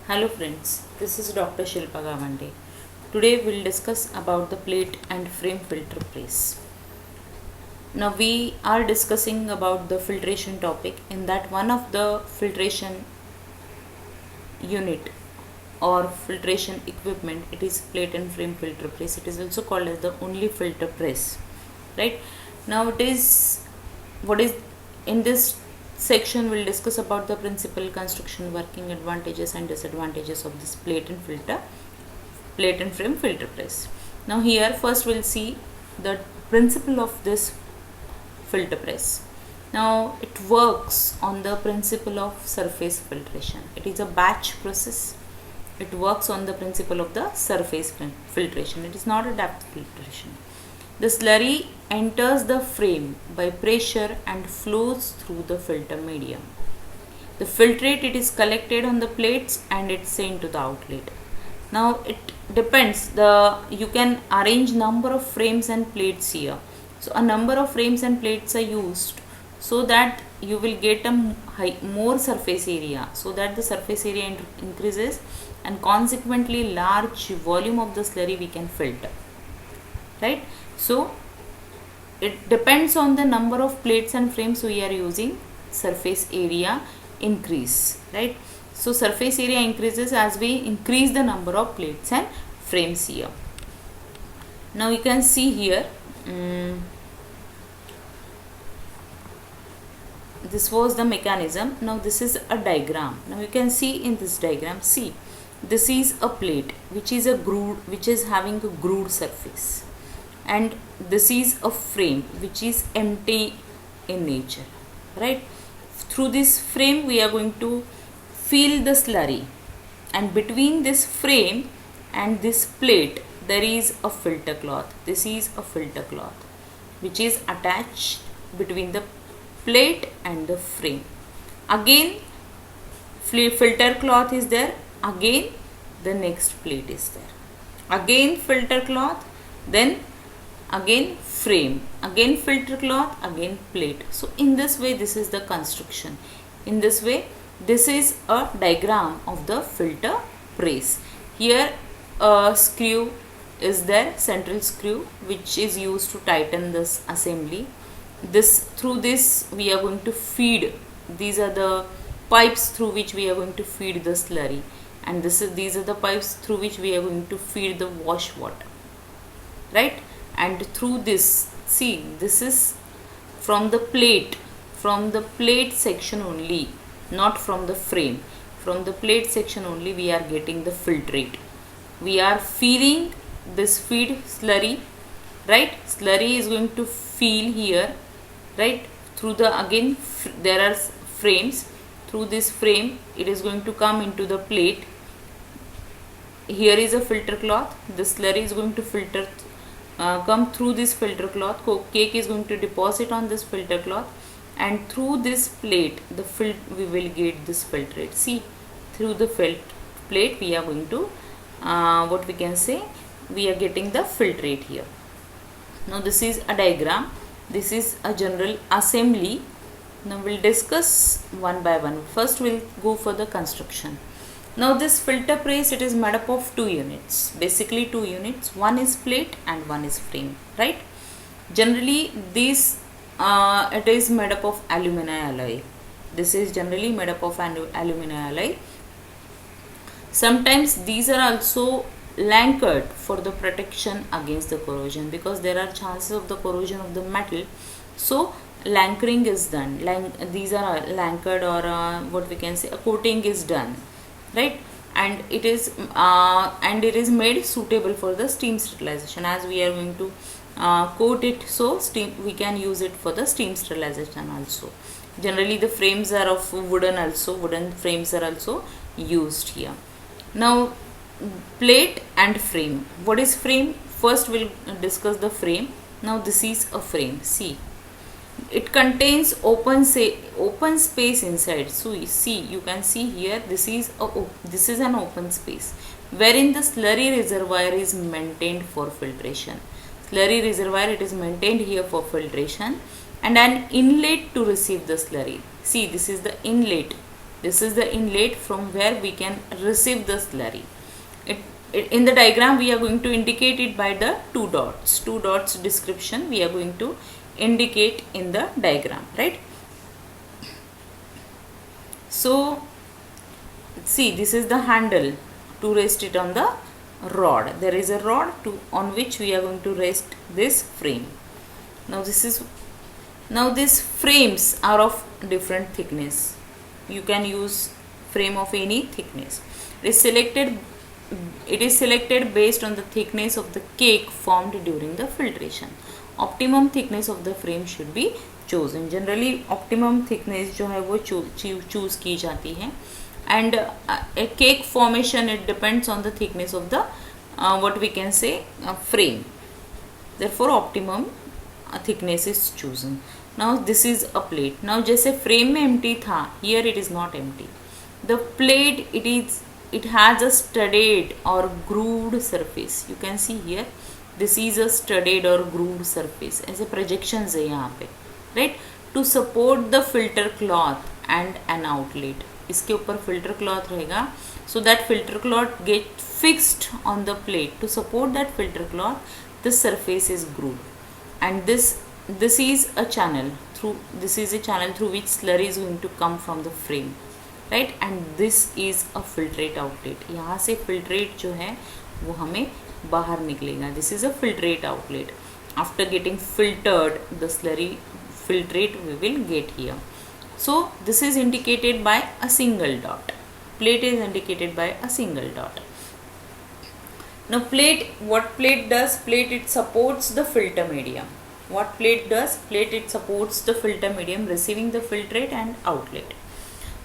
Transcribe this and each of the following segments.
Hello friends, this is Dr. Shilpa Gavande. Today we'll discuss about the plate and frame filter press. Now we are discussing about the filtration topic, in that one of the filtration unit or filtration equipment, it is plate and frame filter press. It is also called as the only filter press, right? Now it is what is in this section we'll discuss about the principal, construction, working, advantages and disadvantages of this plate and frame filter press. Now here first we'll see the principle of this filter press. Now it works on the principle of surface filtration. It is a batch process. It works on the principle of the surface filtration. It is not a depth filtration. The slurry enters the frame by pressure and flows through the filter medium. The filtrate, it is collected on the plates and it's sent to the outlet. Now it depends, you can arrange number of frames and plates here. So a number of frames and plates are used so that you will get a more surface area, so that the surface area increases and consequently large volume of the slurry we can filter, right? So it depends on the number of plates and frames we are using, surface area increase, right? So surface area increases as we increase the number of plates and frames here. Now you can see here, this was the mechanism. Now this is a diagram. Now you can see in this diagram, see, this is a plate which is having a grooved surface, and this is a frame which is empty in nature, right? Through this frame we are going to fill the slurry, and between this frame and this plate there is a filter cloth. This is a filter cloth which is attached between the plate and the frame. Again filter cloth is there, again the next plate is there, again filter cloth, then again frame, again filter cloth, again plate. So in this way this is the construction. In this way this is a diagram of the filter press. Here a screw is there, central screw, which is used to tighten this assembly. Through this we are going to feed, these are the pipes through which we are going to feed the slurry, and these are the pipes through which we are going to feed the wash water, right? And through this, see, this is from the plate section only, not from the frame. From the plate section only we are getting the filtrate. We are feeding this feed slurry, right? Slurry is going to feel here, right? Through the, again there are frames. Through this frame it is going to come into the plate. Here is a filter cloth. The slurry is going to filter come through this filter cloth. Cake is going to deposit on this filter cloth, and through this plate we will get this filtrate. See, through the plate we are going to what we can say, we are getting the filtrate here. Now this is a diagram, this is a general assembly. Now we'll discuss one by one. First we'll go for the construction. Now this filter press, it is made up of two units, basically two units. One is plate and one is frame, right? Generally this it is made up of alumina alloy. This is generally made up of alumina alloy. Sometimes these are also lacquered for the protection against the corrosion, because there are chances of the corrosion of the metal. So lacquering is done. These are lacquered, or what we can say, a coating is done, right? And it is made suitable for the steam sterilization, as we are going to coat it, so we can use it for the steam sterilization also. Generally the frames are of wooden frames are also used here. Now plate and frame. What is frame? First we'll discuss the frame. Now this is a frame. See, it contains open space inside. So you see, you can see here, this is an open space wherein the slurry reservoir is maintained for filtration. Slurry reservoir, it is maintained here for filtration, and an inlet to receive the slurry. See, this is the inlet This is the inlet from where we can receive the slurry. In the diagram we are going to indicate it by the two dots description we are going to indicate in the diagram, right? So see, this is the handle to rest it on the rod. There is a rod on which we are going to rest this frame. Now these frames are of different thickness. You can use frame of any thickness. It is selected based on the thickness of the cake formed during the filtration. Optimum thickness of the frame should be chosen. Generally optimum thickness जो है वो choose की जाती है. And a cake formation, it depends on the thickness of the what we can say frame. Therefore optimum thickness is chosen. Now this is a plate. Now जैसे frame में empty था, here it is not empty. The plate, it has a studded or grooved surface. You can see here, this is a studded or grooved surface. ऐसे projections है यहाँ पे, right? To support the filter cloth and an outlet. इसके ऊपर filter cloth रहेगा, so that filter cloth get fixed on the plate. To support that filter cloth, this surface is grooved, and this is a channel through which slurry is going to come from the frame, right? And this is a filtrate outlet. यहाँ से filtrate जो है वो हमें बाहर निकलेगा. This is a filtrate outlet. After getting filtered, the slurry filtrate we will get here. So this is indicated by a single dot. Plate is indicated by a single dot. Now what plate does? Plate, it supports the filter medium. What plate does? Plate, it supports the filter medium receiving the filtrate and outlet.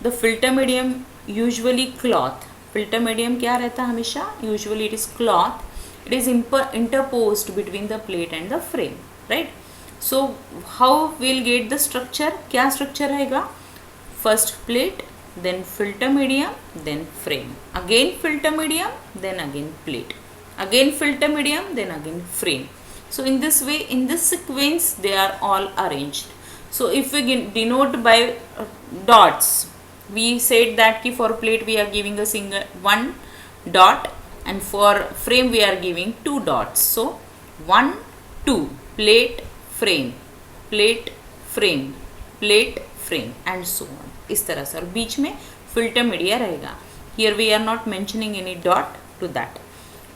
The filter medium usually cloth. Filter medium क्या रहता है हमेशा? Usually it is cloth. It is interposed between the plate and the frame, right? So how we'll get the structure? क्या structure रहेगा? First plate, then filter medium, then frame. Again filter medium, then again plate. Again filter medium, then again frame. So in this way, in this sequence, they are all arranged. So if we denote by dots, we said that for plate we are giving a single one dot, and for frame we are giving two dots. So 1, 2, plate, frame, plate, frame, plate, frame, and so on. इस तरह से, और बीच में filter media रहेगा. Here we are not mentioning any dot to that.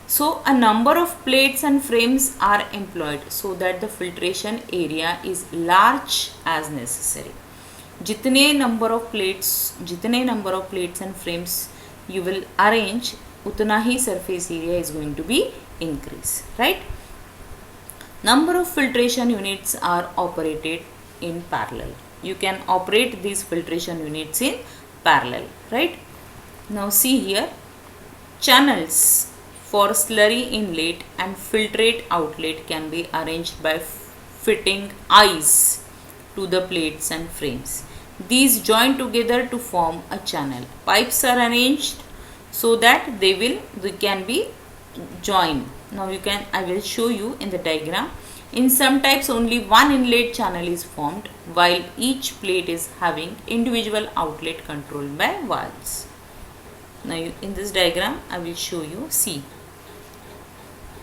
So a number of plates and frames are employed so that the filtration area is large as necessary. जितने number of plates and frames you will arrange, उतना ही surface area is going to be increased, right? Number of filtration units are operated in parallel. You can operate these filtration units in parallel, right? Now see here, channels for slurry inlet and filtrate outlet can be arranged by fitting eyes to the plates and frames. These join together to form a channel. Pipes are arranged so that they can be joined. Now I will show you in the diagram. In some types only one inlet channel is formed, while each plate is having individual outlet controlled by valves. Now in this diagram I will show you. See,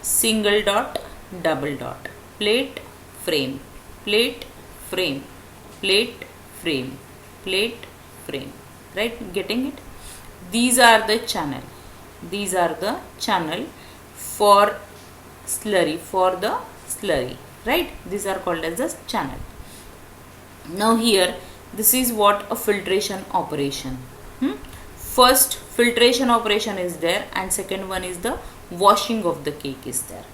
single dot, double dot, plate, frame, plate, frame, plate, frame, plate, frame, right? Getting it? These are the channel for slurry, right? These are called as the channel. Now here, this is what a filtration operation. First filtration operation is there, and second one is the washing of the cake is there.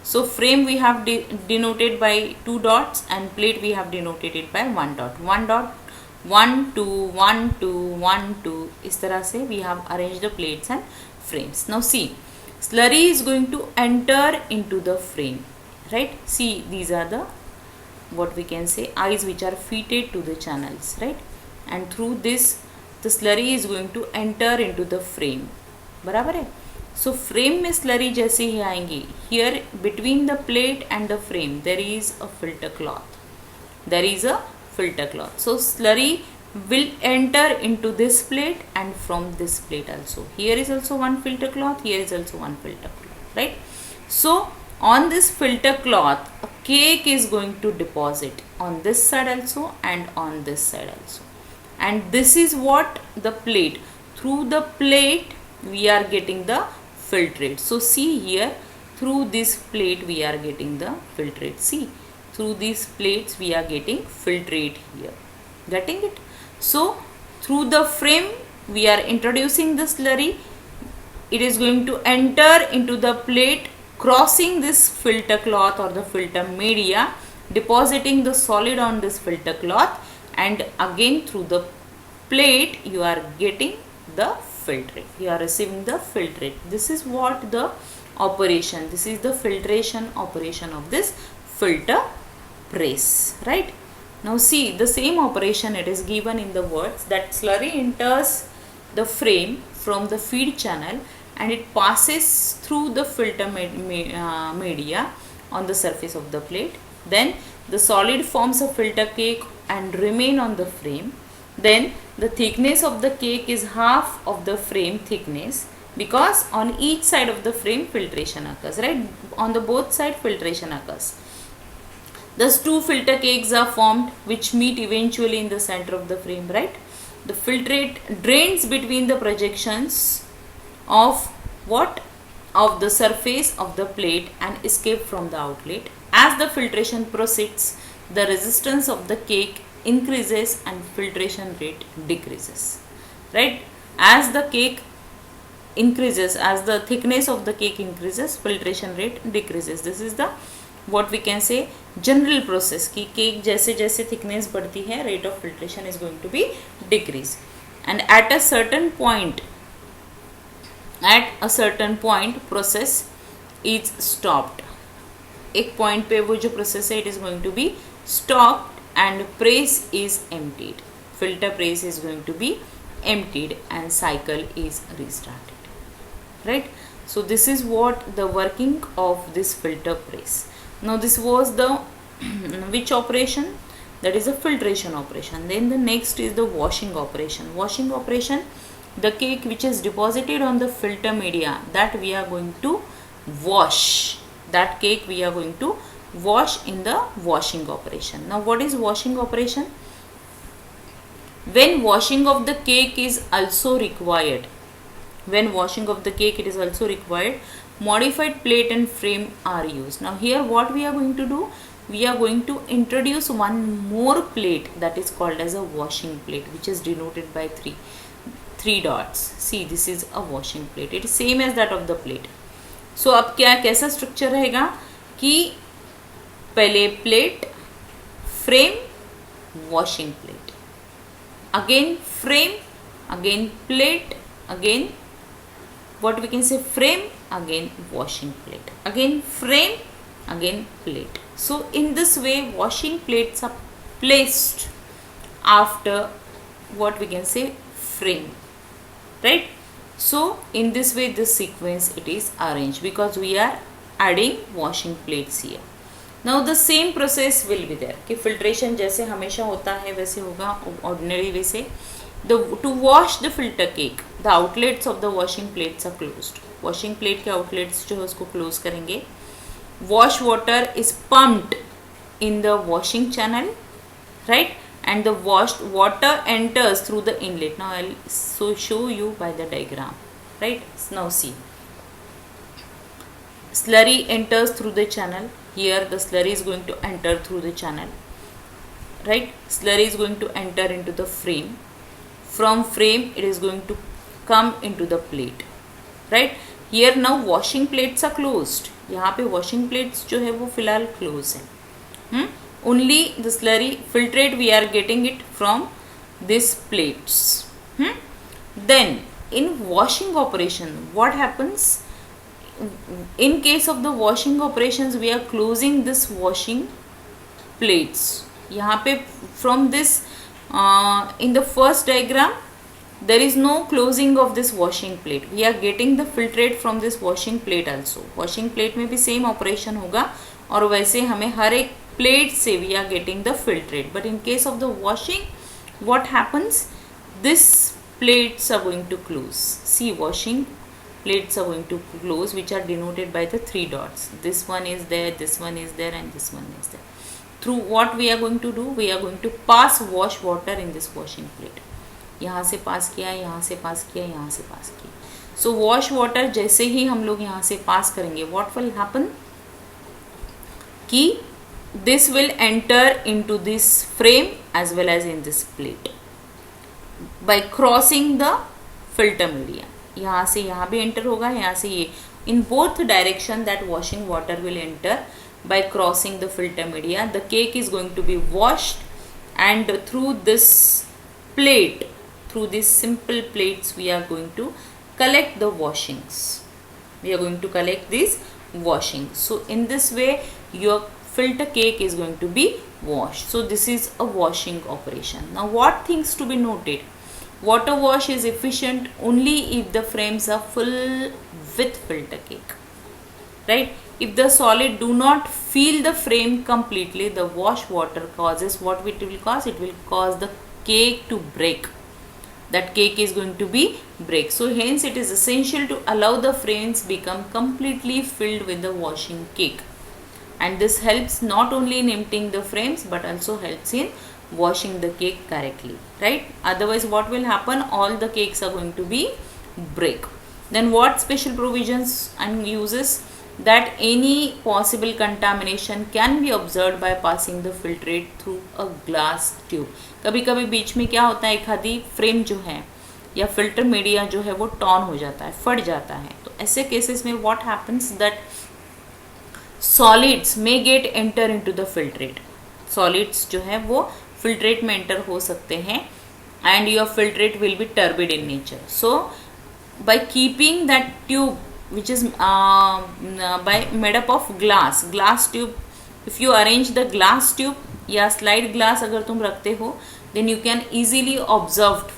So frame we have denoted by two dots, and plate we have denoted it by one dot. 1, 2, 1, 2, 1, 2. इस तरह से we have arranged the plates and frames. Now see, slurry is going to enter into the frame, right? See, these are the what we can say eyes which are fitted to the channels, right? And through this the slurry is going to enter into the frame. बराबर है? So frame में slurry जैसे ही आएंगी, here between the plate and the frame there is a filter cloth. So slurry will enter into this plate and from this plate also. Here is also one filter cloth, here is also one filter cloth, right? So on this filter cloth, a cake is going to deposit on this side also and on this side also. And this is what the plate, through the plate we are getting the filtrate. So see here, through this plate we are getting the filtrate. See, through these plates we are getting filtrate here. Getting it? So through the frame we are introducing the slurry. It is going to enter into the plate, crossing this filter cloth or the filter media, depositing the solid on this filter cloth, and again through the plate you are getting the filtrate. You are receiving the filtrate. This is what the operation, this is the filtration operation of this filter press, right? Now see, the same operation it is given in the words that slurry enters the frame from the feed channel and it passes through the filter media on the surface of the plate. Then the solid forms a filter cake and remain on the frame. Then the thickness of the cake is half of the frame thickness, because on each side of the frame filtration occurs, right? On the both side filtration occurs. Thus two filter cakes are formed which meet eventually in the center of the frame, right? The filtrate drains between the projections of what? Of the surface of the plate and escape from the outlet. As the filtration proceeds, the resistance of the cake increases and filtration rate decreases, right? As the cake increases, as the thickness of the cake increases, filtration rate decreases. This is the what we can say general process कि cake जैसे जैसे thickness बढ़ती है, rate of filtration is going to be decrease. And at a certain point process is stopped. एक point पे वो जो process है it is going to be stopped and press is emptied. Filter press is going to be emptied and cycle is restarted, right? So this is what the working of this filter press. Now this was the which operation? That is a filtration operation. Then the next is the washing operation. Washing operation, the cake which is deposited on the filter media, that we are going to wash. That cake we are going to wash in the washing operation. Now what is washing operation? When washing of the cake is also required, when washing of the cake it is also required, modified plate and frame are used. Now here what we are going to do? We are going to introduce one more plate that is called as a washing plate, which is denoted by three dots. See, this is a washing plate. It is same as that of the plate. So अब क्या कैसा structure रहेगा कि पहले plate, frame, washing plate, again frame, again plate, again what we can say frame, again washing plate, again frame, again plate. So in this way washing plates are placed after what we can say frame, right? So in this way this sequence it is arranged because we are adding washing plates here. Now the same process will be there कि filtration जैसे हमेशा होता है वैसे होगा ordinary way से. To wash the filter cake, the outlets of the washing plates are closed. Washing plate के outlets जो है उसको close करेंगे. Wash water is pumped in the washing channel, right? And the washed water enters through the inlet. Now I'll show you by the diagram, right? Now see, slurry enters through the channel. Here the slurry is going to enter through the channel, right? Slurry is going to enter into the frame. From frame it is going to come into the plate, right? Here now washing plates are closed. यहाँ पे washing plates जो है वो फिलहाल close है. Only the slurry filtrate we are getting it from these plates. Then in washing operation what happens? In case of the washing operations we are closing this washing plates. यहाँ पे from this in the first diagram there is no closing of this washing plate. We are getting the filtrate from this washing plate also. Washing plate में भी same operation होगा और वैसे हमें हर एक plate से we are getting the filtrate. But in case of the washing what happens? This plates are going to close. See, washing plates are going to close, which are denoted by the 3 dots. This one is there, this one is there, and this one is there. Through what we are going to do? We are going to pass wash water in this washing plate. यहाँ से पास किया, यहाँ से पास किया, यहाँ से पास किया. So wash water जैसे ही हम लोग यहाँ से पास करेंगे, what will happen? कि this will enter into this frame as well as in this plate by crossing the filter media. यहाँ से यहाँ भी enter होगा, यहाँ से ये. In both direction that washing water will enter by crossing the filter media. The cake is going to be washed, and through this plate, through these simple plates, we are going to collect the washings. We are going to collect these washings. So in this way your filter cake is going to be washed. So this is a washing operation. Now what things to be noted? Water wash is efficient only if the frames are full with filter cake, right? If the solid do not fill the frame completely, the wash water causes what it will cause? It will cause the cake to break. That cake is going to be break. So hence it is essential to allow the frames become completely filled with the washing cake, and this helps not only in emptying the frames but also helps in washing the cake correctly, right? Otherwise what will happen? All the cakes are going to be break. Then what special provisions and uses? That any possible contamination can be observed by passing the filtrate through a glass tube. कभी कभी बीच में क्या होता है, एक आधी frame जो है या फिल्टर मीडिया जो है वो टॉन हो जाता है, फट जाता है. तो ऐसे केसेस में what happens that solids may get enter into the filtrate. Solids जो है वो filtrate में enter हो सकते हैं, and your filtrate will be turbid in nature. So by keeping that tube which is by made up of glass tube, if you arrange the glass tube या slide glass अगर तुम रखते हो, then you can easily observe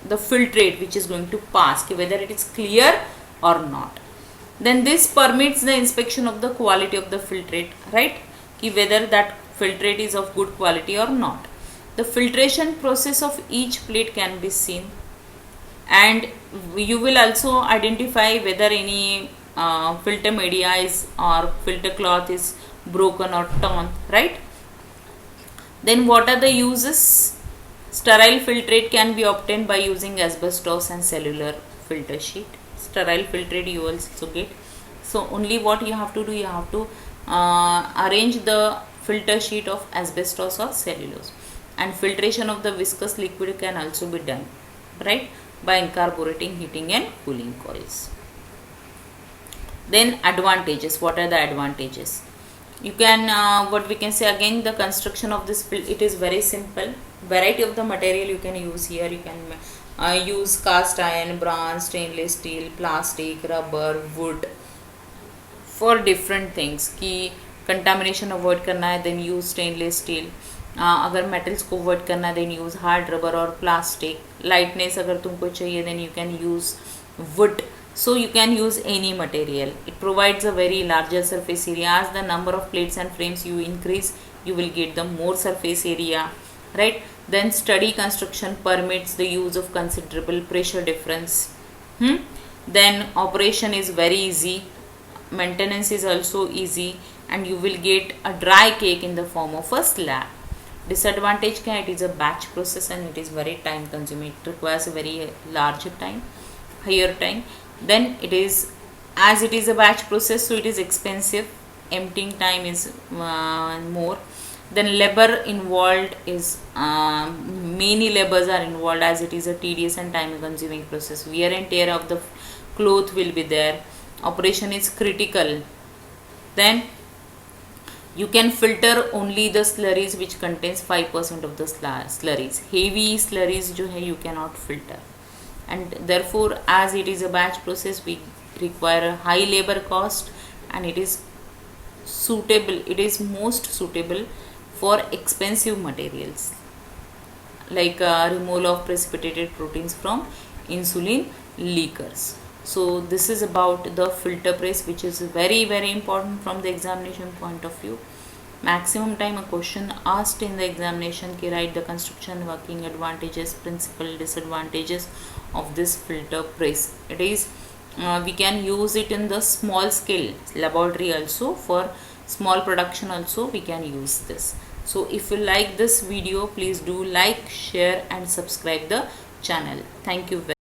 the filtrate which is going to pass, कि whether it is clear or not. Then this permits the inspection of the quality of the filtrate, right? कि whether that filtrate is of good quality or not. The filtration process of each plate can be seen, and you will also identify whether any filter media is or filter cloth is broken or torn, right? Then what are the uses? Sterile filtrate can be obtained by using asbestos and cellular filter sheet. Sterile filtrate you also get. So only what you have to do, you have to arrange the filter sheet of asbestos or cellulose, and filtration of the viscous liquid can also be done, right, by incorporating heating and cooling coils. Then advantages. What are the advantages? You can what we can say again, the construction of this, it is very simple. Variety of the material you can use here. You can use cast iron, bronze, stainless steel, plastic, rubber, wood for different things. कि contamination avoid करना है, then use stainless steel. अगर metals को avoid करना है, then use hard rubber or plastic. Lightness अगर तुमको चाहिए, then you can use wood. So you can use any material. It provides a very larger surface area. As the number of plates and frames you increase, you will get the more surface area, right? Then sturdy construction permits the use of considerable pressure difference. Then operation is very easy. Maintenance is also easy, and you will get a dry cake in the form of a slab. Disadvantage क्या? It is a batch process and it is very time consuming. It requires a very large time, higher time. Then it is, as it is a batch process, so it is expensive. Emptying time is more. Then labor involved is many labors are involved, as it is a tedious and time consuming process. Wear and tear of the cloth will be there. Operation is critical. Then you can filter only the slurries which contains 5% of the slurries. Heavy slurries जो है you cannot filter, and therefore as it is a batch process, we require a high labor cost, and it is suitable, it is most suitable for expensive materials like removal of precipitated proteins from insulin liquors. So this is about the filter press, which is very important from the examination point of view. maximum time a question asked in the examination ki write the construction, working, advantages, principal, disadvantages of this filter press. It is we can use it in the small scale laboratory also, for small production also we can use this. So if you like this video, please do like, share and subscribe the channel. Thank you very much.